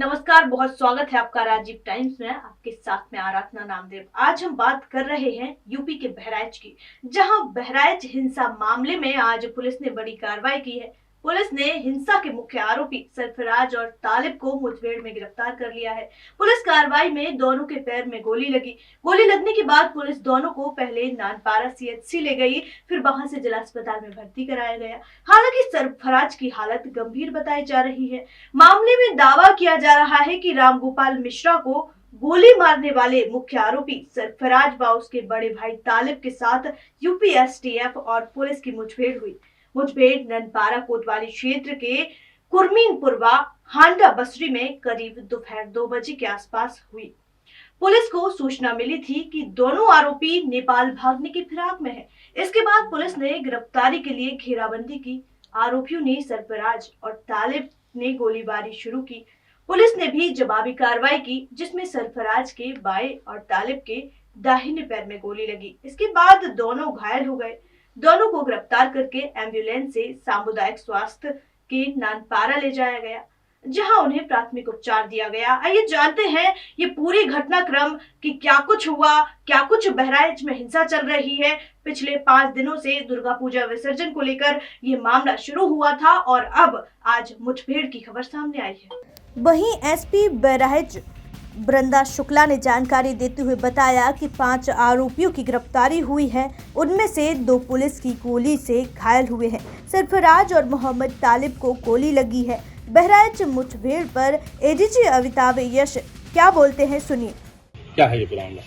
नमस्कार, बहुत स्वागत है आपका राजीव टाइम्स में। आपके साथ में आराधना नामदेव। आज हम बात कर रहे हैं यूपी के बहराइच की, जहां बहराइच हिंसा मामले में आज पुलिस ने बड़ी कार्रवाई की है। पुलिस ने हिंसा के मुख्य आरोपी सरफराज और तालिब को मुठभेड़ में गिरफ्तार कर लिया है। पुलिस कार्रवाई में दोनों के पैर में गोली लगी। गोली लगने के बाद पुलिस दोनों को पहले नानपारा सीएचसी ले गई, फिर वहां से जिला अस्पताल में भर्ती कराया गया। हालांकि सरफराज की हालत गंभीर बताई जा रही है। मामले में दावा किया जा रहा है कि रामगोपाल मिश्रा को गोली मारने वाले मुख्य आरोपी सरफराज व उसके बड़े भाई तालिब के साथ यूपी एसटीएफ और पुलिस की मुठभेड़ हुई। मुठभेड़ ननपारा कोतवाली क्षेत्र के कुरमीनपुरवा हांडा बसरी में करीब दोपहर 2 बजे के आसपास हुई। पुलिस को सूचना मिली थी कि दोनों आरोपी नेपाल भागने की फिराक में हैं। इसके बाद पुलिस ने गिरफ्तारी के लिए घेराबंदी की। आरोपियों ने सरफराज और तालिब ने गोलीबारी शुरू की। पुलिस ने भी जवाबी कार्रवाई की, जिसमें सरफराज के बाएं और तालिब के दाहिने पैर में गोली लगी। इसके बाद दोनों घायल हो गए। दोनों को गिरफ्तार करके एम्बुलेंस से सामुदायिक स्वास्थ्य के नानपारा ले जाया गया, जहां उन्हें प्राथमिक उपचार दिया गया। आइए जानते हैं ये पूरी घटनाक्रम कि क्या कुछ हुआ, क्या कुछ बहराइच में हिंसा चल रही है। पिछले 5 दिनों से दुर्गा पूजा विसर्जन को लेकर ये मामला शुरू हुआ था और अब आज मुठभेड़ की खबर सामने आई है। वहीं एसपी बहराइच बृंदा शुक्ला ने जानकारी देते हुए बताया कि 5 आरोपियों की गिरफ्तारी हुई है। उनमें से 2 पुलिस की गोली से घायल हुए हैं। सरफराज और मोहम्मद तालिब को गोली लगी है। बहराइच मुठभेड़ पर एडीजी अमिताभ यश क्या बोलते हैं, सुनिए। क्या है ये पूरा मामला?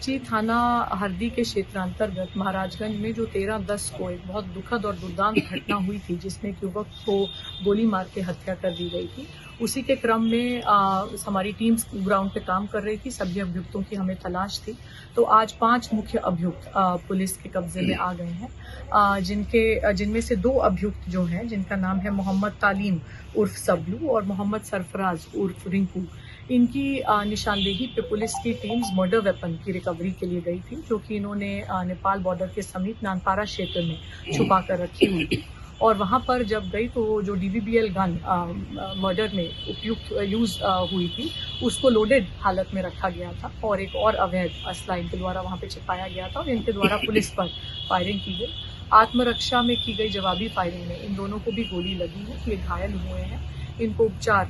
जी, थाना हरदी के क्षेत्रांतर्गत महाराजगंज में जो 13/10 को एक बहुत दुखद और दुर्दांत घटना हुई थी, जिसमें एक युवक को गोली मार के हत्या कर दी गई थी, उसी के क्रम में हमारी टीम ग्राउंड पे काम कर रही थी। सभी अभियुक्तों की हमें तलाश थी, तो आज 5 मुख्य अभियुक्त पुलिस के कब्जे में आ गए हैं, जिनमें से 2 अभियुक्त जो हैं, जिनका नाम है मोहम्मद तालीम उर्फ सबलू और मोहम्मद सरफराज उर्फ रिंकू। इनकी निशानदेही पे पुलिस की टीम्स मर्डर वेपन की रिकवरी के लिए गई थी, जो कि इन्होंने नेपाल बॉर्डर के समीप नानपारा क्षेत्र में छुपा कर रखी हुई थी। और वहाँ पर जब गई तो जो DVBL गन मर्डर में उपयुक्त यूज़ हुई थी, उसको लोडेड हालत में रखा गया था और एक और अवैध असला इनके द्वारा वहाँ पे छिपाया गया था और इनके द्वारा पुलिस पर फायरिंग की गई। आत्मरक्षा में की गई जवाबी फायरिंग में इन दोनों को भी गोली लगी है। ये घायल हुए हैं। इनको उपचार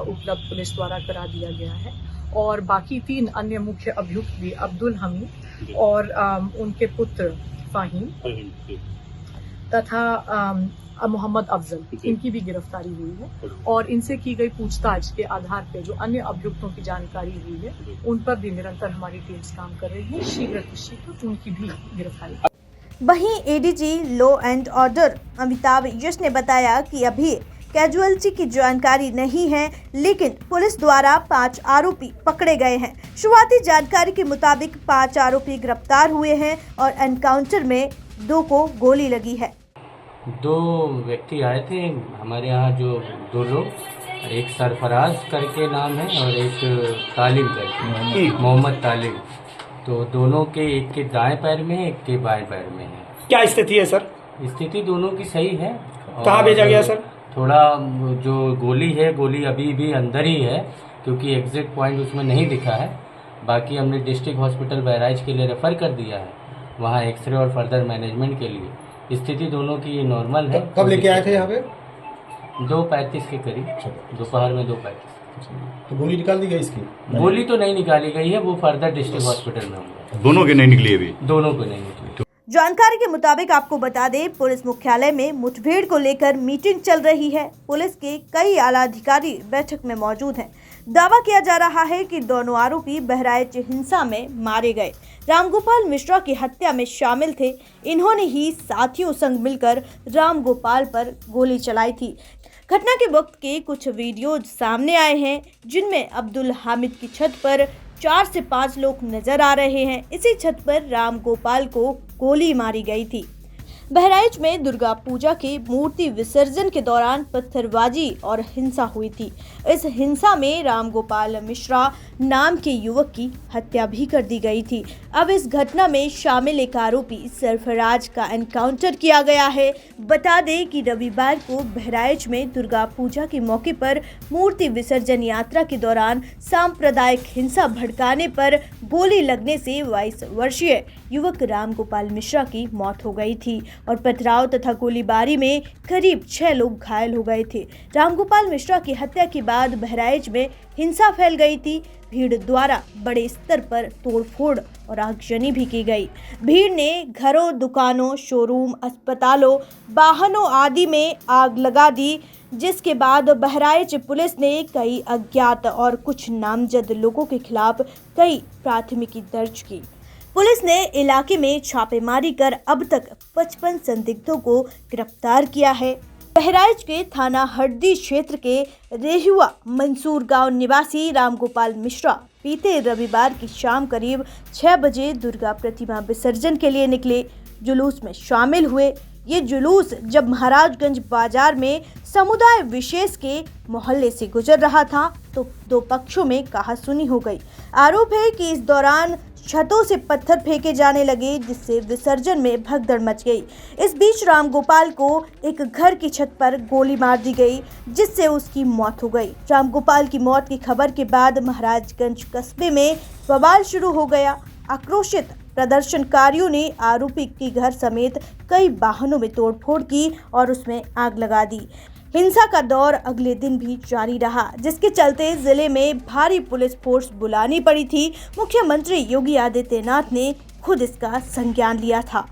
उपलब्ध पुलिस द्वारा करा दिया गया है और बाकी 3 अन्य मुख्य अभियुक्त भी अब्दुल हमीद और उनके पुत्र फाहीम तथा मोहम्मद अफजल, इनकी भी गिरफ्तारी हुई है और इनसे की गई पूछताछ के आधार पर जो अन्य अभियुक्तों की जानकारी हुई है, उन पर भी निरंतर हमारी टीम्स काम कर रही है। शीघ्र उनकी भी गिरफ्तारी। वहीं ADG law and order Amitabh Yash ने बताया कि अभी कैजुअलिटी की जानकारी नहीं है, लेकिन पुलिस द्वारा 5 आरोपी पकड़े गए हैं। शुरुआती जानकारी के मुताबिक 5 आरोपी गिरफ्तार हुए हैं और एनकाउंटर में 2 को गोली लगी है। 2 व्यक्ति आए थे हमारे यहाँ, जो 2 लोग, एक सरफराज करके नाम है और एक तालिब करके, मोहम्मद तालिब। तो दोनों के, एक के दाएं पैर में, एक के बाएं पैर में है। क्या स्थिति है सर? स्थिति दोनों की सही है। कहाँ भेजा गया सर? थोड़ा जो गोली है, गोली अभी भी अंदर ही है, क्योंकि एग्जिट पॉइंट उसमें नहीं दिखा है। बाकी हमने डिस्ट्रिक्ट हॉस्पिटल बहराइच के लिए रेफर कर दिया है, वहाँ एक्सरे और फर्दर मैनेजमेंट के लिए। स्थिति दोनों की नॉर्मल है। कब लेके आए थे यहाँ पे? 2:35 के करीब, दोपहर में 2:35। तो गोली निकाल दी गई इसकी? गोली तो नहीं निकाली गई है, वो फर्दर डिस्ट्रिक्ट हॉस्पिटल में होंगे। दोनों के नहीं निकली अभी? दोनों को नहीं निकली। जानकारी के मुताबिक आपको बता दें, पुलिस मुख्यालय में मुठभेड़ को लेकर मीटिंग चल रही है। पुलिस के कई आला अधिकारी बैठक में मौजूद हैं। दावा किया जा रहा है कि दोनों आरोपी बहराइच हिंसा में मारे गए रामगोपाल मिश्रा की हत्या में शामिल थे। इन्होंने ही साथियों संग मिलकर रामगोपाल पर गोली चलाई थी। घटना के वक्त के कुछ वीडियो सामने आए हैं, जिनमें अब्दुल हामिद की छत पर 4 से 5 लोग नजर आ रहे हैं। इसी छत पर रामगोपाल को गोली मारी गई थी। बहराइच में दुर्गा पूजा की मूर्ति विसर्जन के दौरान पत्थरबाजी और हिंसा हुई थी। इस हिंसा में रामगोपाल मिश्रा नाम के युवक की हत्या भी कर दी गई थी। अब इस घटना में शामिल एक आरोपी सरफराज का एनकाउंटर किया गया है। बता दें कि रविवार को बहराइच में दुर्गा पूजा के मौके पर मूर्ति विसर्जन यात्रा के दौरान सांप्रदायिक हिंसा भड़काने पर गोली लगने से 22 वर्षीय युवक रामगोपाल मिश्रा की मौत हो गई थी और पथराव तथा गोलीबारी में करीब 6 लोग घायल हो गए थे। रामगोपाल मिश्रा की हत्या के बाद बहराइच में हिंसा फैल गई थी। भीड़ द्वारा बड़े स्तर पर तोड़फोड़ और आगजनी भी की गई। भीड़ ने घरों, दुकानों, शोरूम, अस्पतालों, वाहनों आदि में आग लगा दी, जिसके बाद बहराइच पुलिस ने कई अज्ञात और कुछ नामजद लोगों के खिलाफ कई प्राथमिकी दर्ज की। पुलिस ने इलाके में छापेमारी कर अब तक 55 संदिग्धों को गिरफ्तार किया है। बहराइच के थाना हरदी क्षेत्र के रेहुआ मंसूर गांव निवासी रामगोपाल मिश्रा बीते रविवार की शाम करीब 6 बजे दुर्गा प्रतिमा विसर्जन के लिए निकले जुलूस में शामिल हुए। ये जुलूस जब महाराजगंज बाजार में समुदाय विशेष के मोहल्ले से गुजर रहा था तो दो पक्षों में कहासुनी हो गई। आरोप है कि इस दौरान छतों से पत्थर फेंके जाने लगे, जिससे विसर्जन में भगदड़ मच गई। इस बीच रामगोपाल को एक घर की छत पर गोली मार दी गई, जिससे उसकी मौत हो गई। रामगोपाल की मौत की खबर के बाद महाराजगंज कस्बे में बवाल शुरू हो गया। आक्रोशित प्रदर्शनकारियों ने आरोपी के घर समेत कई वाहनों में तोड़फोड़ की और उसमें आग लगा दी। हिंसा का दौर अगले दिन भी जारी रहा, जिसके चलते जिले में भारी पुलिस फोर्स बुलानी पड़ी थी। मुख्यमंत्री योगी आदित्यनाथ ने खुद इसका संज्ञान लिया था।